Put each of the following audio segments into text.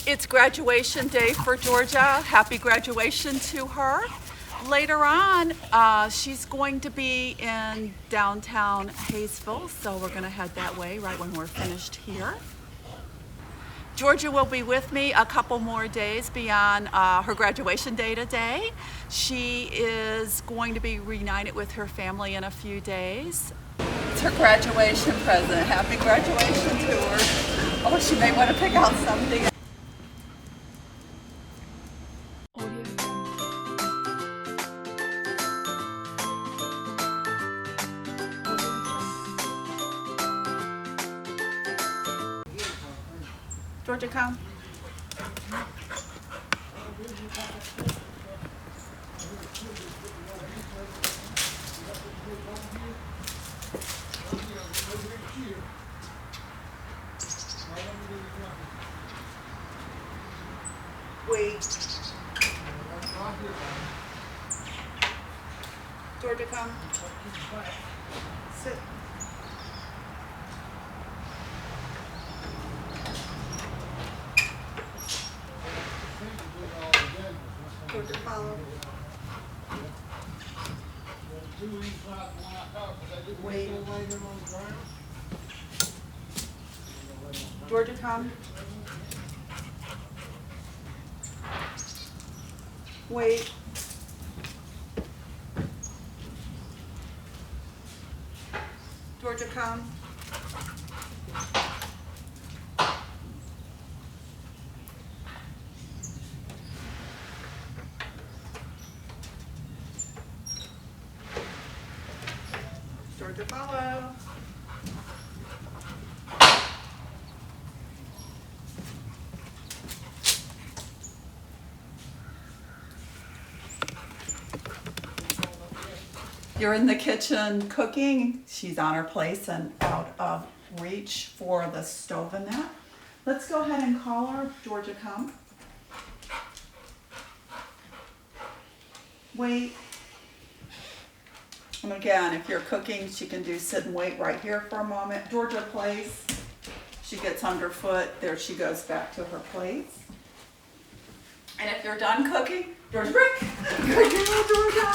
It's graduation day for Georgia. Happy graduation to her. Later on, she's going to be in downtown Hayesville, so we're going to head that way right when we're finished here. Georgia will be with me a couple more days beyond her graduation day today. She is going to be reunited with her family in a few days. It's her graduation present. Happy graduation to her. Oh, she may want to pick out something. Georgia, come. Wait. Georgia, come. Sit. Georgia, follow. Wait. Georgia, come. Wait. Georgia, come. Georgia, follow. You're in the kitchen cooking. She's on her place and out of reach for the stove and that. Let's go ahead and call her. Georgia, come. Wait. And again, if you're cooking, she can do sit and wait right here for a moment. Georgia, place. She gets underfoot. There she goes back to her place. And if you're done cooking, Georgia, break. Good girl, Georgia.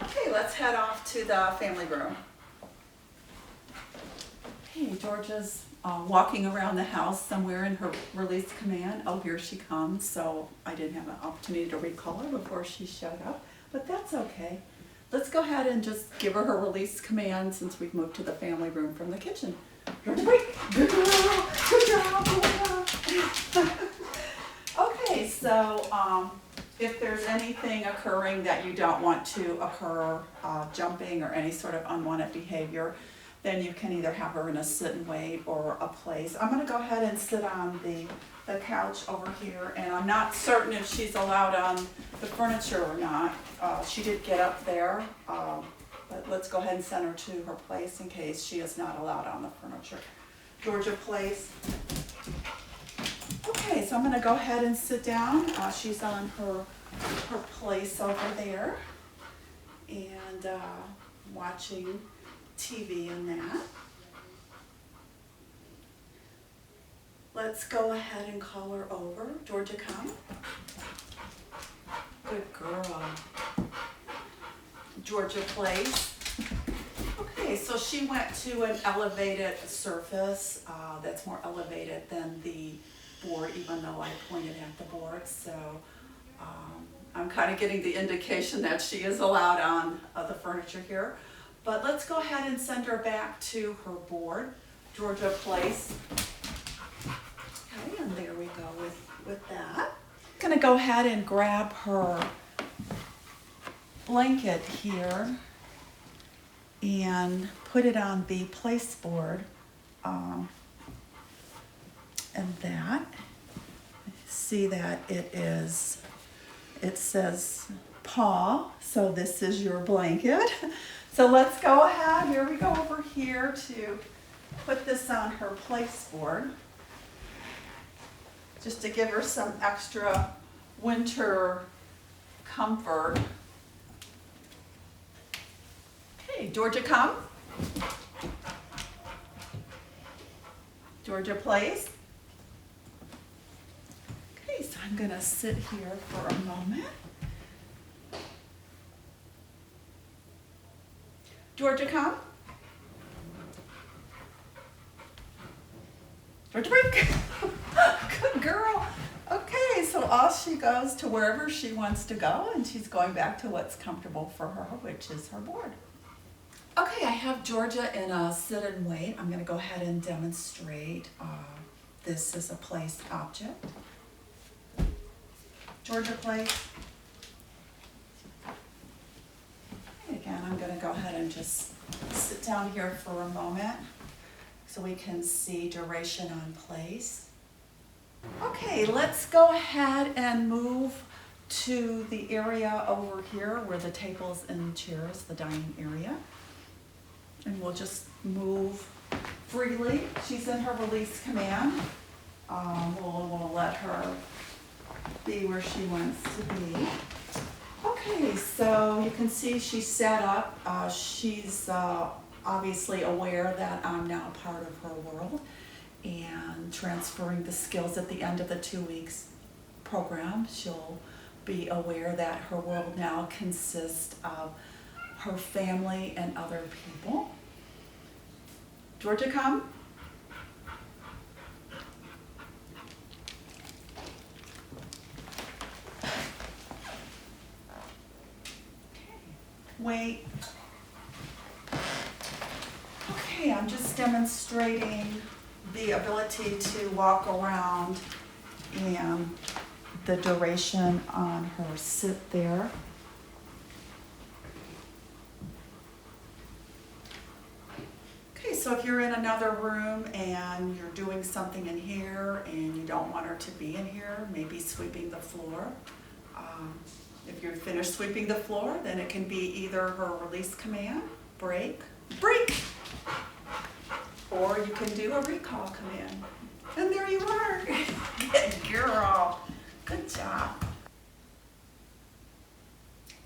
Okay, let's head off to the family room. Okay, Georgia's walking around the house somewhere in her release command. Oh, here she comes. So I didn't have an opportunity to recall her before she showed up, but that's okay. Let's go ahead and just give her release command since we've moved to the family room from the kitchen. Georgia, break. Good girl. Good girl. Good girl. Okay, so if there's anything occurring that you don't want to occur, jumping or any sort of unwanted behavior, then you can either have her in a sit and wait or a place. I'm going to go ahead and sit on the couch over here, and I'm not certain if she's allowed on the furniture or not. She did get up there, but let's go ahead and send her to her place in case she is not allowed on the furniture. Georgia, place. Okay, so I'm going to go ahead and sit down. She's on her place over there and watching TV and that. Let's go ahead and call her over. Georgia, come. Good girl. Georgia, place. Okay, so she went to an elevated surface that's more elevated than the board, even though I pointed at the board. So I'm kind of getting the indication that she is allowed on the furniture here. But let's go ahead and send her back to her board. Georgia, place. Okay, and there we go with that. I'm gonna go ahead and grab her blanket here and put it on the place board. And that, see that it says paw, so this is your blanket. So let's go ahead, here we go over here to put this on her place board, just to give her some extra winter comfort. Okay, Georgia, come. Georgia plays. Okay, so I'm gonna sit here for a moment. Georgia, come. Georgia, break. Good girl. Okay, so off she goes to wherever she wants to go, and she's going back to what's comfortable for her, which is her board. Okay, I have Georgia in a sit and wait. I'm gonna go ahead and demonstrate. This is a placed object. Georgia plays. Okay, again, I'm gonna go ahead and just sit down here for a moment so we can see duration on place. Okay, let's go ahead and move to the area over here where the tables and chairs, the dining area. And we'll just move freely. She's in her release command. We'll let her be where she wants to be. Okay, so you can see she's set up. She's obviously aware that I'm now part of her world and transferring the skills at the end of the 2 weeks program. She'll be aware that her world now consists of her family and other people. Georgia, come. Wait. Okay, I'm just demonstrating the ability to walk around and the duration on her sit there. Okay, so if you're in another room and you're doing something in here and you don't want her to be in here, maybe sweeping the floor. If you're finished sweeping the floor, then it can be either her release command, break, break, or you can do a recall command. And there you are. Good girl. Good job.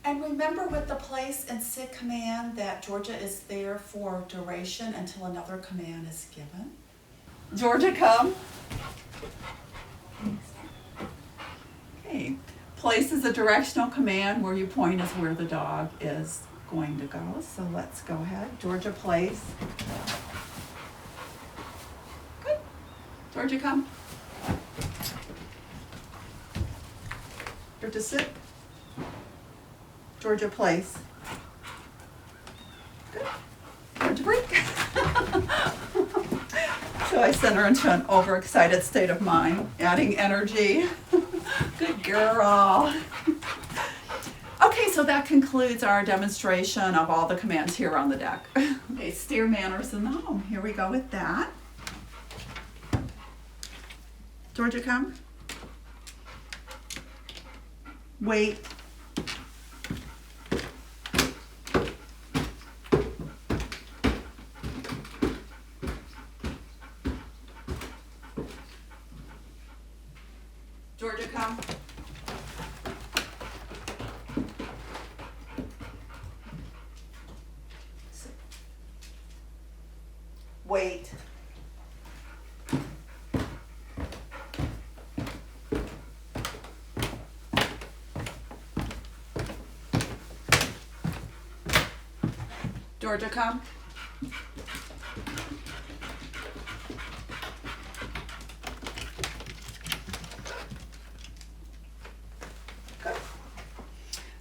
And remember with the place and sit command that Georgia is there for duration until another command is given. Georgia, come. Okay. Place is a directional command where you point is where the dog is going to go. So let's go ahead. Georgia, place. Good. Georgia, come. Georgia, sit. Georgia, place. Good. Georgia, break. So I sent her into an overexcited state of mind, adding energy. Good girl. Okay, so that concludes our demonstration of all the commands here on the deck. Okay, Stair manners in the home. Here we go with that. Georgia, come. Wait. Georgia, come. Wait. Georgia, come.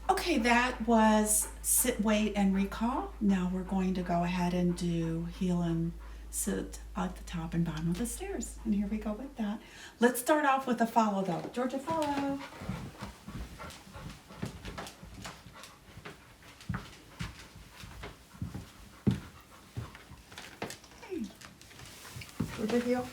Okay, that was sit, wait, and recall. Now we're going to go ahead and do heel and sit at the top and bottom of the stairs. And here we go with that. Let's start off with a follow though. Georgia, follow. Okay. Georgia, heel.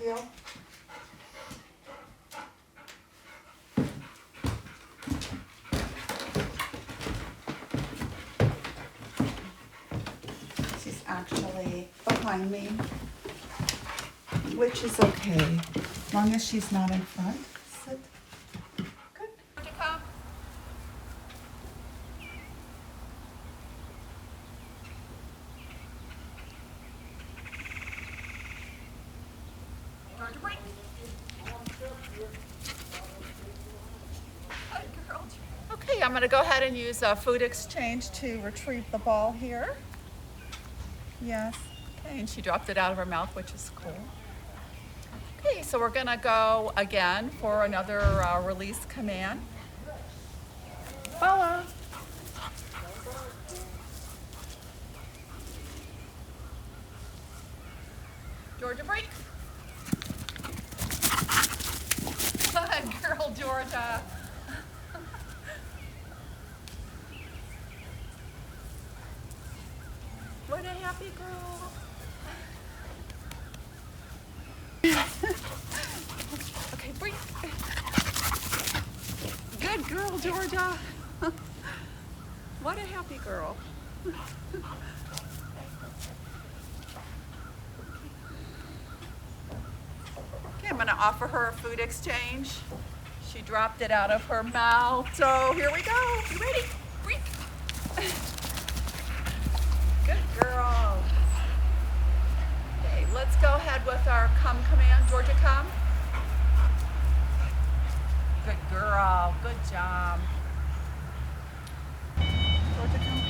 Heel. She's actually behind me, which is okay, as long as she's not in front. Sit. Good. Georgia, come. Georgia, break. Good girl. Okay, I'm going to go ahead and use a food exchange to retrieve the ball here. Yes. Okay, and she dropped it out of her mouth, which is cool. Okay, so we're going to go again for another release command. Bella. Georgia, break. Good girl, Georgia. What a happy girl. Okay, breathe. Good girl, Georgia. What a happy girl. Okay, I'm going to offer her a food exchange. She dropped it out of her mouth. So here we go. You ready? Breathe. Good girl. Okay, let's go ahead with our come command. Georgia, come. Good girl. Good job. Georgia, come.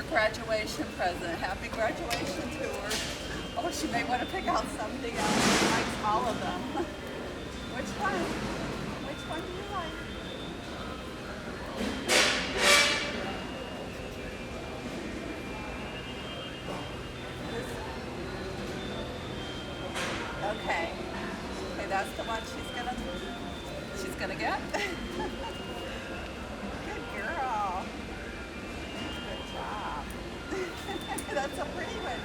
graduation present. Happy graduation to her. Oh, she may want to pick out something else. She likes all of them. Which one? Which one do you like? Okay. Okay, that's the one she's gonna get. Good girl. Good job. That's a pretty one.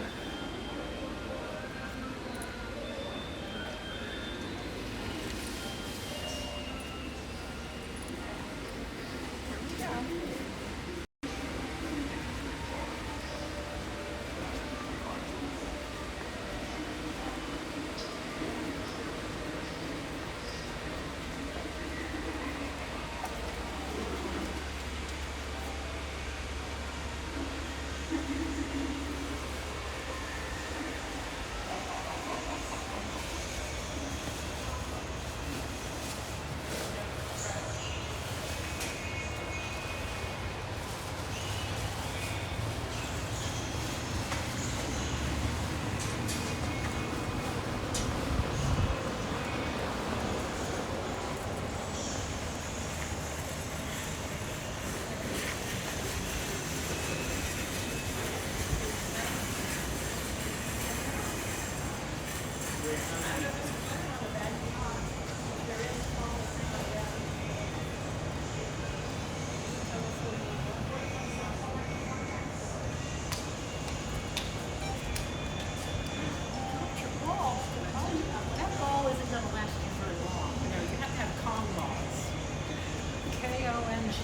Here we go. That ball isn't going to last you very long. You know, you have to have Kong balls. K-O-N-G.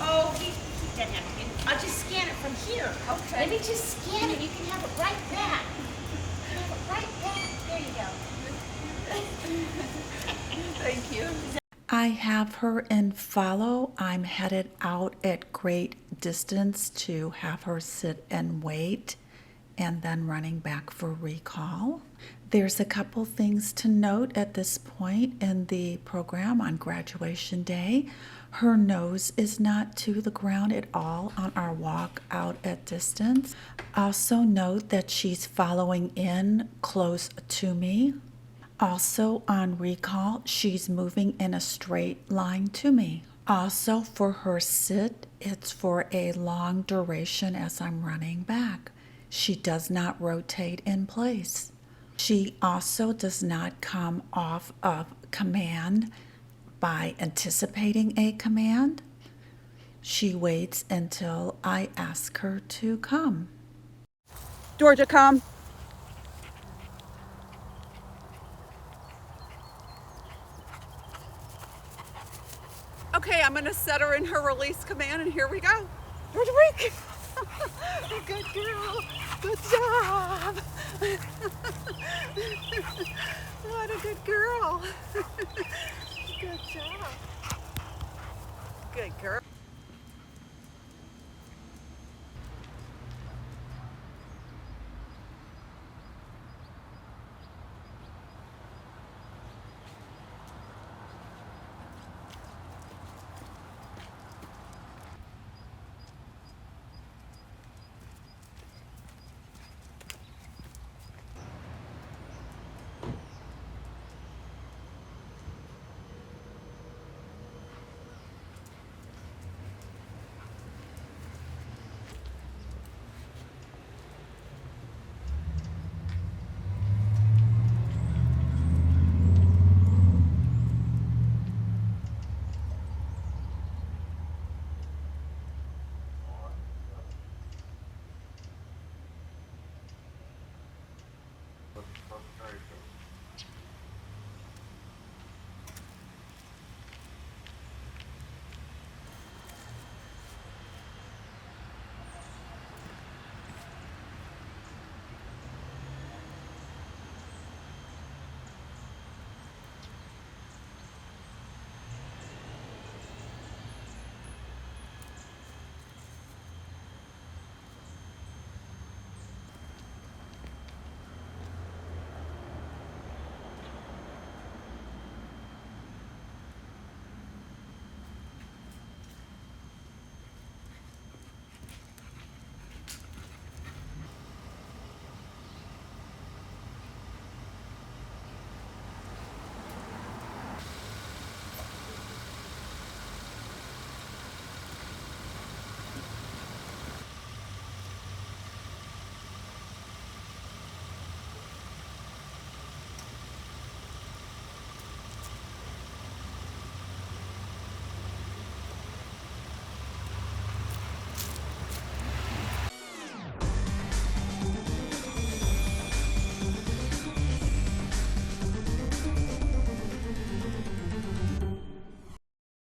Oh, he doesn't have to. I'll just scan it from here. Okay. Let me just scan it. You can have it right back. You can have it right back. There you go. Thank you. I have her in follow. I'm headed out at great distance to have her sit and wait, and then running back for recall. There's a couple things to note at this point in the program on graduation day. Her nose is not to the ground at all on our walk out at distance. Also note that she's following in close to me. Also on recall, she's moving in a straight line to me. Also for her sit, it's for a long duration as I'm running back. She does not rotate in place. She also does not come off of command by anticipating a command. She waits until I ask her to come. Georgia, come. Okay, I'm gonna set her in her release command, and here we go. Georgia, wake. Good girl. Good job. What a good girl. Good job. Good girl.